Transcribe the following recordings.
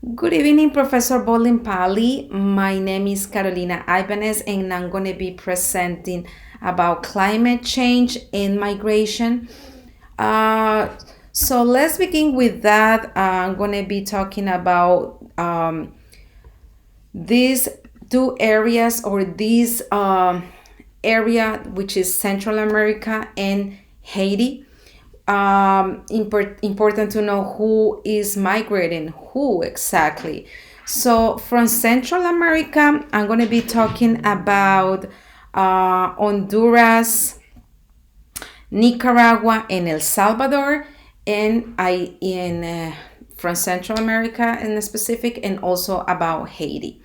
Good evening, Professor Bolimpali. My name is Carolina Ibanez, and I'm going to be presenting about climate change and migration. Uh, so let's begin with that. I'm going to be talking about these two areas or this area, which is Central America and Haiti. Important to know who is migrating, who exactly. So, from Central America, I'm going to be talking about Honduras, Nicaragua, and El Salvador, and I in from Central America in specific, and also about Haiti.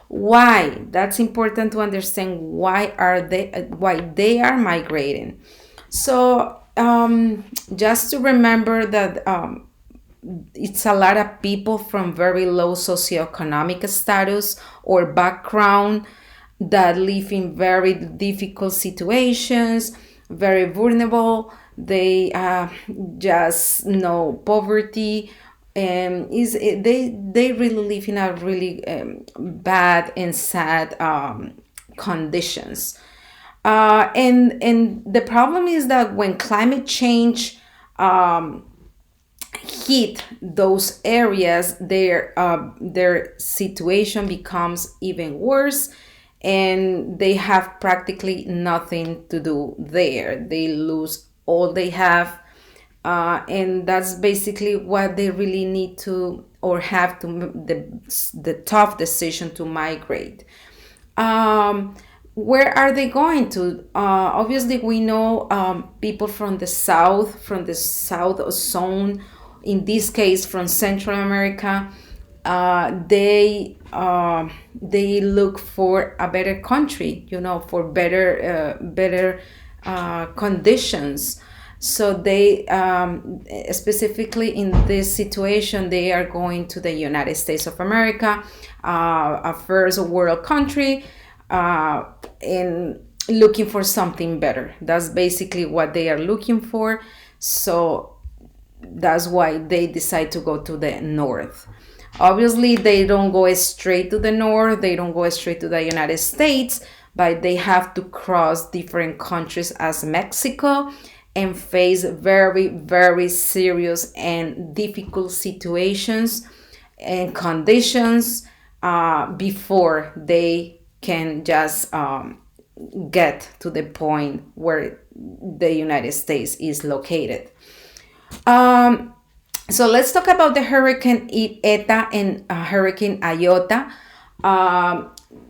Why? That's important to understand why they are migrating. So just to remember that it's a lot of people from very low socioeconomic status or background that live in very difficult situations, very vulnerable. They just know poverty, and they really live in a really bad and sad conditions. And the problem is that when climate change hit those areas, their situation becomes even worse, and they have practically nothing to do there. They lose all they have, and that's basically what they really need to or have to the tough decision to migrate. Where are they going to? Obviously, we know people from the south zone, in this case from Central America. They look for a better country, for better conditions. So they specifically in this situation, they are going to the United States of America, a first world country, and looking for something better. That's basically what they are looking for. So that's why they decide to go to the north. Obviously, they don't go straight to the north, they don't go straight to the United States, but they have to cross different countries as Mexico and face very, very serious and difficult situations and conditions before they can just get to the point where the United States is located. Um, so let's talk about the Hurricane Eta and Hurricane Iota.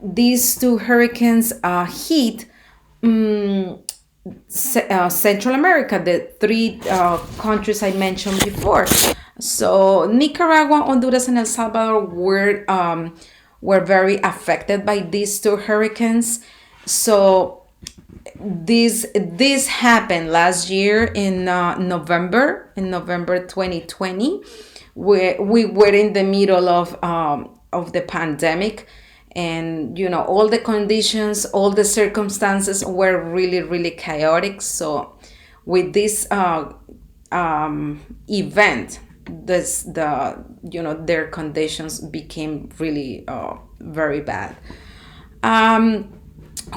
These two hurricanes hit Central America, the three countries I mentioned before. So Nicaragua, Honduras, and El Salvador were very affected by these two hurricanes. So this happened last year in November 2020, where we were in the middle of the pandemic, and all the conditions, all the circumstances were really, really chaotic. So with this event, their conditions became really very bad.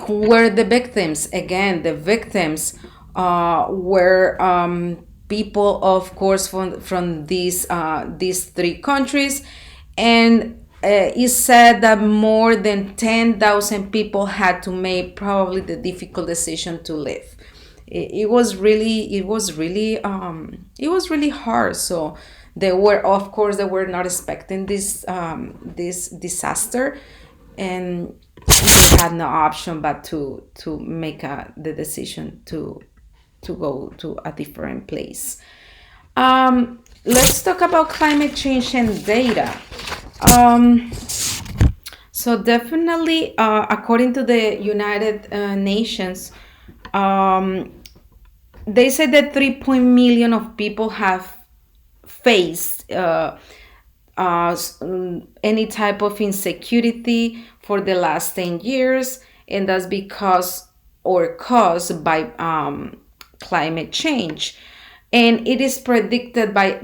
Who were the victims? Again, the victims were people, of course, from these three countries, and it's said that more than 10,000 people had to make probably the difficult decision to leave. It was really hard. So they were not expecting this disaster, and they had no option but to make the decision to go to a different place. Let's talk about climate change and data. Um, so definitely, according to the United Nations, um, they said that 3 million of people have faced any type of insecurity for the last 10 years, and that's because or caused by climate change. And it is predicted by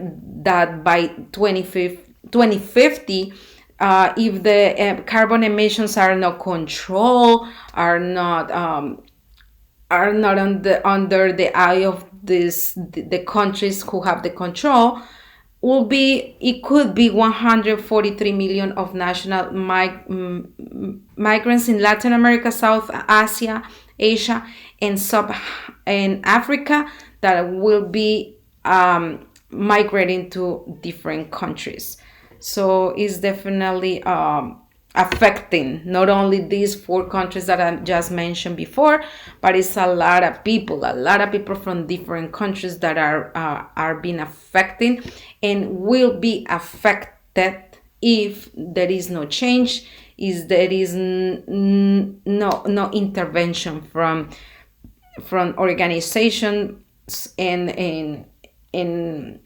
2050 2050, if the carbon emissions are not controlled, are not under the eye of the countries who have the control, it could be 143 million of national migrants in Latin America, South Asia, and Africa that will be migrating to different countries. So it's definitely affecting not only these four countries that I just mentioned before, but it's a lot of people from different countries that are being affected and will be affected if there is no change, if there is no intervention from organizations and in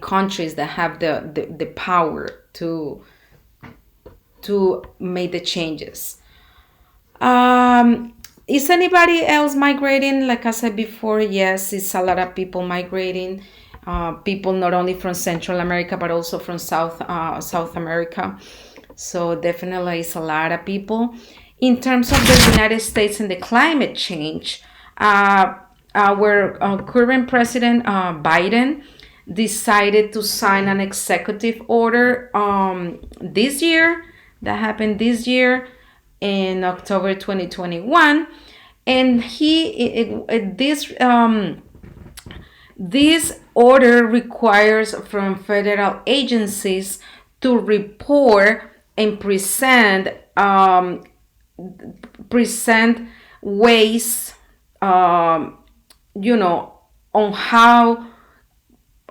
countries that have the power to make the changes. Is anybody else migrating? Like I said before, yes, it's a lot of people migrating. People not only from Central America but also from South America. So definitely, it's a lot of people. In terms of the United States and the climate change, our current president Biden decided to sign an executive order this year. That happened this year in October 2021, and this order requires from federal agencies to report and present ways, on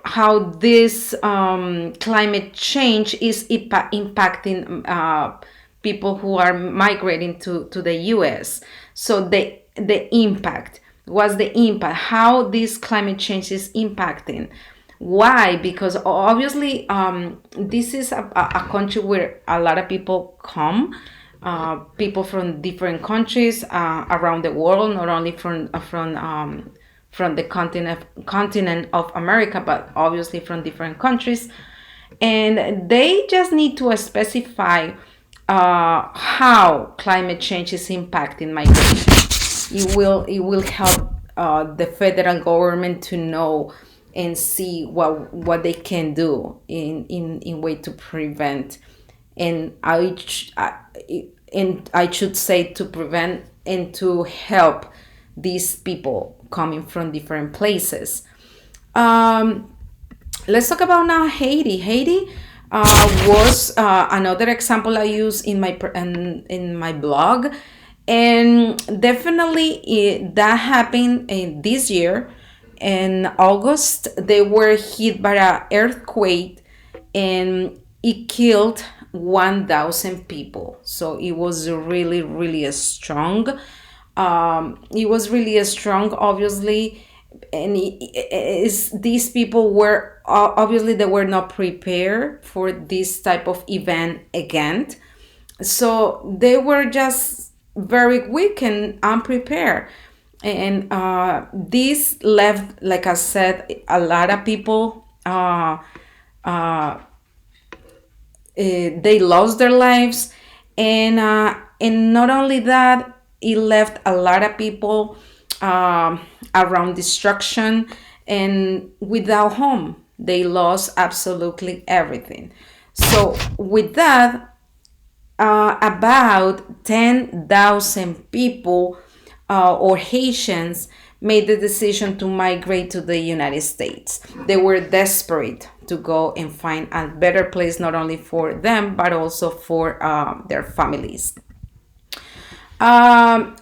how this climate change is impacting people who are migrating to the US. So the impact, what's the impact, how this climate change is impacting. Why? Because obviously this is a country where a lot of people come, people from different countries around the world, not only from the continent of America, but obviously from different countries. And they just need to specify how climate change is impacting migration. It will help the federal government to know and see what they can do in way to prevent, and I should say to prevent and to help these people coming from different places. Let's talk about now Haiti. Haiti was another example I use in my blog, and definitely that happened this year in August. They were hit by an earthquake, and it killed 1,000 people. So it was really, really strong. It was really strong, obviously, and these people were obviously they were not prepared for this type of event again. So they were just very weak and unprepared, and this left, like I said, a lot of people. They lost their lives, and not only that, it left a lot of people around destruction and without home. They lost absolutely everything. So with that, about 10,000 people or Haitians made the decision to migrate to the United States. They were desperate to go and find a better place, not only for them, but also for their families. To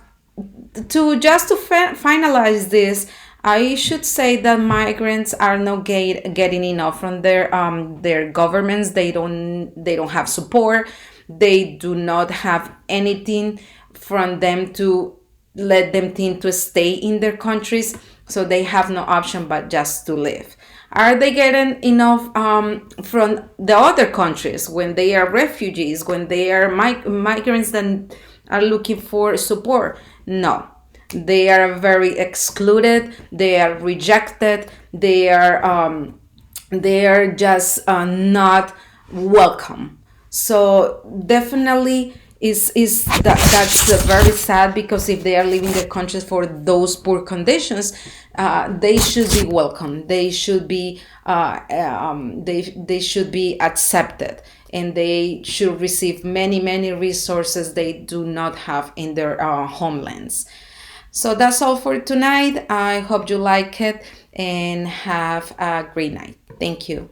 finalize this, I should say that migrants are not getting enough from their governments. They don't have support. They do not have anything from them to let them think to stay in their countries. So they have no option but just to live. Are they getting enough from the other countries when they are refugees, when they are migrants that are looking for support? No. They are very excluded. They are rejected. They are just not welcome. So definitely that's very sad, because if they are leaving the country for those poor conditions, they should be welcome. They should be they should be accepted, and they should receive many resources they do not have in their homelands. So that's all for tonight. I hope you like it and have a great night. Thank you.